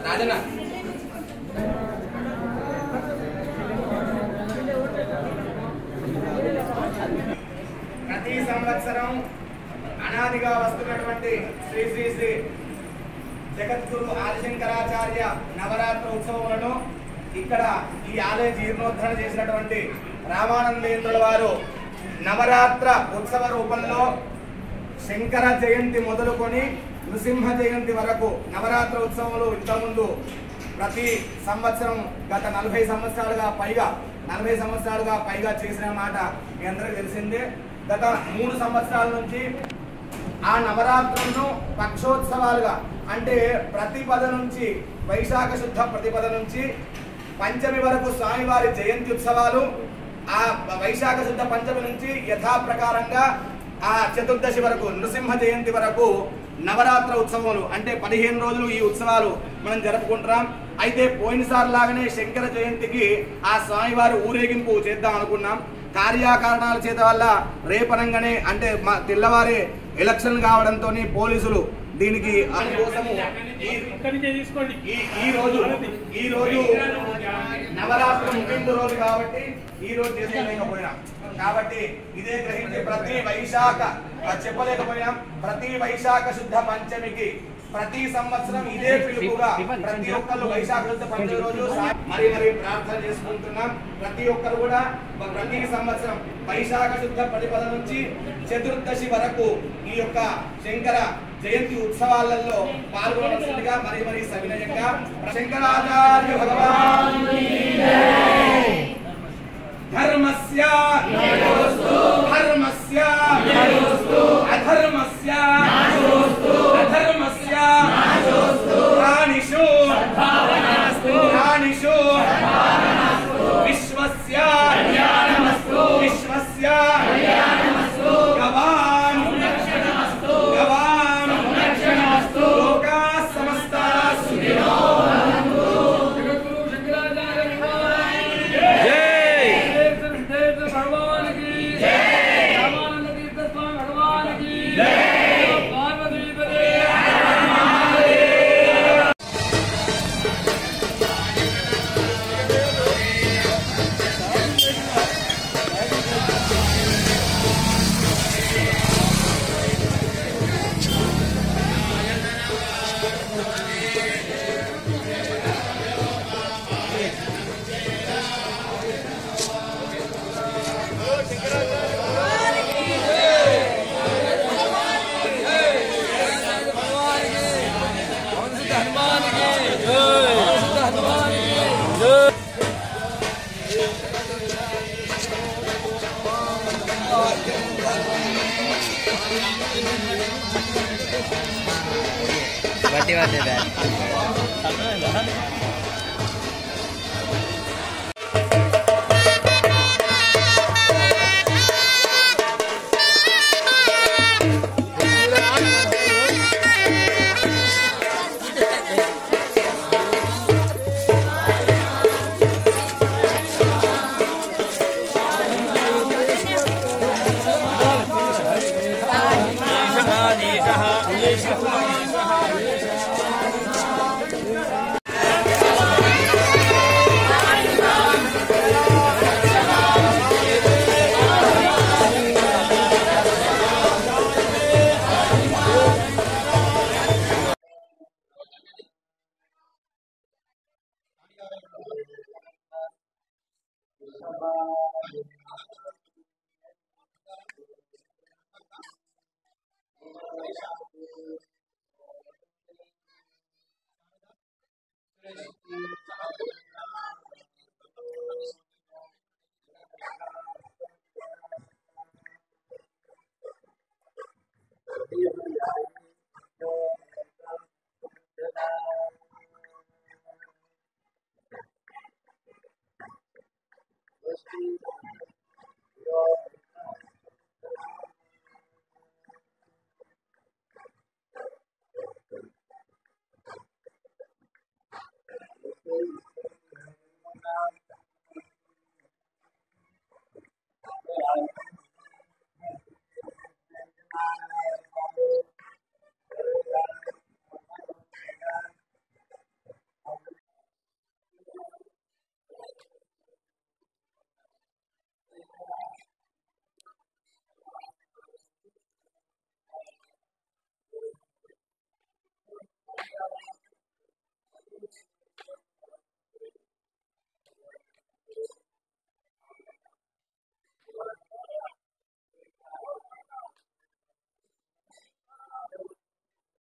రాజన్న ప్రతి సంవత్సరం అనాదిగా వస్తున్నటువంటి శ్రీ శ్రీ శ్రీ జగద్గురు ఆదిశంకరాచార్య నవరాత్రి ఉత్సవములను ఇక్కడ ఈ ఆలయ జీర్ణోద్ధరణ చేసినటువంటి రామానందేంద్రుల వారు నవరాత్ర ఉత్సవ రూపంలో శంకర జయంతి మొదలుకొని నృసింహ జయంతి వరకు నవరాత్ర ఉత్సవములు ఇంతకుముందు ప్రతి సంవత్సరం గత 40 సంవత్సరాలుగా పైగా చేసిన మాట మీ అందరికీ తెలిసిందే. గత 3 సంవత్సరాల నుంచి ఆ నవరాత్రులను పక్షోత్సవాలుగా అంటే ప్రతిపద నుంచి వైశాఖ శుద్ధ ప్రతిపద నుంచి పంచమి వరకు స్వామివారి జయంతి ఉత్సవాలు, ఆ వైశాఖ శుద్ధ పంచమి నుంచి యథాప్రకారంగా ఆ చతుర్దశి వరకు నృసింహ జయంతి వరకు నవరాత్ర ఉత్సవాలు అంటే 15 రోజులు ఈ ఉత్సవాలు మనం జరుపుకుంటున్నాం. అయితే పోయినసారి లాగానే శంకర జయంతికి ఆ స్వామివారి ఊరేగింపు చేద్దాం అనుకున్నాం. కార్యకారణాల చేత వల్ల రేపనంగానే అంటే తెల్లవారే ఎలక్షన్ కావడంతో పోలీసులు దీనికి ఈ రోజు నవరాత్రి ముగింపు రోజు కాబట్టి ఈ రోజు చేసుకోలేకపోయినాం. కాబట్టి ఇదే గ్రహించి ప్రతి వైశాఖ శుద్ధ పంచమికి ప్రతి సంవత్సరం ఇదే పిలుపుగా ప్రతి ఒక్కరు వైశాఖ శుద్ధ పంచమి రోజు మరి ప్రార్థన చేసుకుంటున్నాం. ప్రతి ఒక్కరు కూడా ప్రతి సంవత్సరం వైశాఖ శుద్ధ ప్రతిపద నుంచి చతుర్దశి వరకు ఈ యొక్క శంకర జయంతి ఉత్సవాలలో పాల్గొనవలసిందిగా మరి సవినయంగా శంకరాచార్య భగవాన్ ధర్మస్య ధర్మస్య అధర్మస్య అధర్మస్య ప్రాణిషు ప్రాణిషు విశ్వస్య విశ్వస్య గవాం గవాం లోకాః సమస్తాః సుఖినో